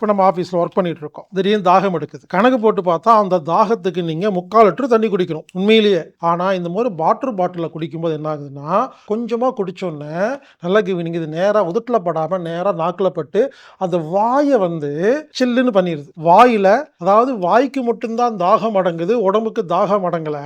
இப்போ நம்ம ஆஃபீஸில் ஒர்க் பண்ணிட்டு இருக்கோம், திடீர்னு தாகம் எடுக்குது. கணக்கு போட்டு பார்த்தா அந்த தாகத்துக்கு நீங்கள் 3/4 லிட்டர் தண்ணி குடிக்கணும் உண்மையிலேயே. ஆனால் இந்த மாதிரி வாட்டர் பாட்டிலில் குடிக்கும்போது என்ன ஆகுதுன்னா, கொஞ்சமாக குடித்தோன்னே நல்லா கவனிங்க, இது நேராக உதட்டில் படாமல் நேராக நாக்கில் பட்டு அந்த வாயை வந்து சில்லுன்னு பண்ணிடுது. வாயில், அதாவது வாய்க்கு மட்டும்தான் தாகம் அடங்குது, உடம்புக்கு தாகம் அடங்கலை.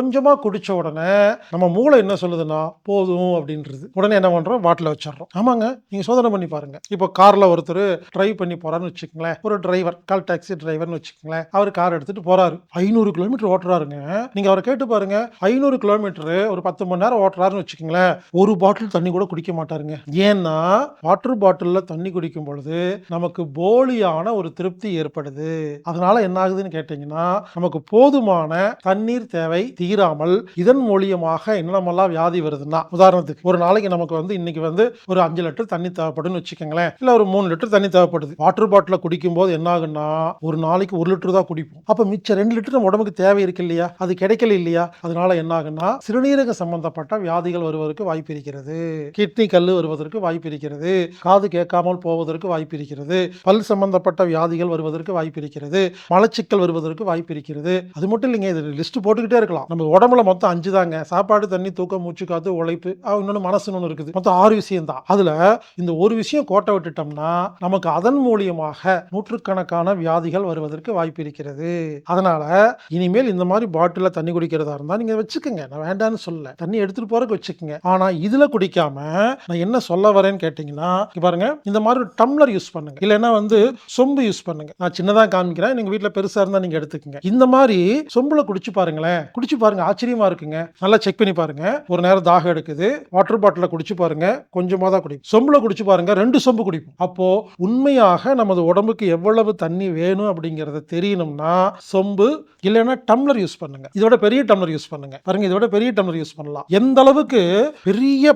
கொஞ்சமாக குடித்த உடனே நம்ம மூளை என்ன சொல்லுதுன்னா போதும் அப்படின்றது. உடனே என்ன பண்ணுறோம், பாட்டில் வச்சிடறோம். ஆமாங்க, நீங்கள் சோதனை பண்ணி பாருங்க. இப்போ காரில் ஒருத்தர் டிரைவ் பண்ணி போறான்னு வச்சுக்கோங்களேன், ஒரு டிரைவர், கால் டாக்ஸி டிரைவர்னு வச்சுக்கோங்களேன், அவர் கார் எடுத்துட்டு போறாரு, 500 கிலோமீட்டர் ஓட்டுறாருங்க. நீங்க அவரை கேட்டு பாருங்க, 500 கிலோமீட்டர் ஒரு 10 மணி நேரம் ஓட்டுறாருன்னு வச்சுக்கோங்களேன், ஒரு பாட்டில் தண்ணி கூட குடிக்க மாட்டாருங்க. ஏன்னா வாட்டர் பாட்டிலில் தண்ணி குடிக்கும் பொழுது நமக்கு போலியான ஒரு திருப்தி ஏற்படுது. அதனால என்ன ஆகுதுன்னு கேட்டீங்கன்னா, நமக்கு போதுமான தண்ணீர் தேவை தீராமல் இதன் மூலியமாக என்னென்னலாம் வியாதி வருதுன்னா, உதாரணத்துக்கு ஒரு நாளைக்கு நமக்கு வந்து இன்னைக்கு வந்து ஒரு 5 லிட்டர் தண்ணி தேவைப்படுன்னு வச்சுக்கோங்களேன், இல்ல ஒரு 3 லிட்டர் தண்ணி தேவைப்படுது. வாட்டர் பாட்டில குடிக்கும் போது என்ன ஆகுன்னா, ஒரு நாளைக்கு 1 லிட்டர் தான் குடிப்போம். அப்ப மிச்ச 2 லிட்டர் நம்ம உடம்புக்கு தேவை இருக்கு இல்லையா, அது கிடைக்கல இல்லையா. அதனால என்ன ஆகுன்னா, சிறுநீரக சம்பந்தப்பட்ட வியாதிகள் வருவதற்கு வாய்ப்பு இருக்கிறது, கிட்னி கல்லு வருவதற்கு வாய்ப்பு இருக்கிறது, காது கேட்காமல் போவதற்கு வாய்ப்பு இருக்கிறது, பல் சம்பந்தப்பட்ட வியாதிகள் வருவதற்கு வாய்ப்பு இருக்கிறது, மலச்சிக்கல் வருவதற்கு வாய்ப்பு இருக்கிறது. அது மட்டும் இல்லைங்க, இது லிஸ்ட் போட்டுக்கிட்டே இருக்கலாம். நம்ம உடம்புல மொத்தம் 5 தாங்க: சாப்பாடு, தண்ணி, தூக்கம், மூச்சு காத்து, உழைப்பு, இன்னொன்று மனசுன்னு ஒன்று இருக்குது. மொத்தம் 6 விஷயம் தான். அதுல இந்த ஒரு விஷயம் கோட்டை விட்டுட்டோம்னா நமக்கு அதன் மூலியமாக நூற்றுக்கணக்கான வியாதிகள் வருவதற்கு வாய்ப்பு இருக்கிறது. அதனால இனிமேல் இந்த மாதிரி பாட்டில தண்ணி குடிக்கிறதா இருந்தா நீங்க வச்சுக்கோங்க, நான் வேண்டான்னு சொல்லல, தண்ணி எடுத்துட்டு போறதுக்கு வச்சுக்கோங்க. ஆனா இதுல குடிக்காம நான் என்ன சொல்ல வரேன்னு கேட்டீங்கன்னா, பாருங்க, இந்த மாதிரி டம்ளர் யூஸ் பண்ணுங்க, இல்லைன்னா வந்து சொம்பு யூஸ் பண்ணுங்க. நான் சின்னதா காமிக்கிறேன், நீங்க வீட்டுல பெருசா இருந்தா நீங்க எடுத்துக்கங்க. இந்த மாதிரி சொம்புல குடிச்சு பாருங்களேன், குடிச்சு பாருங்க, ஆச்சரியமா இருக்குங்க. நல்லா செக் பண்ணி பாருங்க. ஒரு நேரம் தாகம் எடுக்குது, வாட்டர் பாட்டில குடிச்சு பாருங்க, கொஞ்சமா தான் குடிக்கும். சொம்புல குடிச்சு பாருங்க, 2 சொம்பு குடிப்போம். அப்போ உண்மையாக நமது உடம்புக்கு எவ்வளவு தண்ணி வேணும் அப்படிங்கறத தெரியணும்னா சொம்பு இல்லைன்னா டம்ளர் யூஸ் பண்ணுங்க. இதோட பெரிய டம்ளர் யூஸ் பண்ணுங்க. பாருங்க, இதோட பெரிய டம்ளர் யூஸ் பண்ணலாம். எந்த அளவுக்கு பெரிய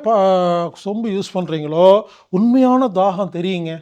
சொம்பு யூஸ் பண்றீங்களோ உண்மையான தாகம் தெரியுங்க.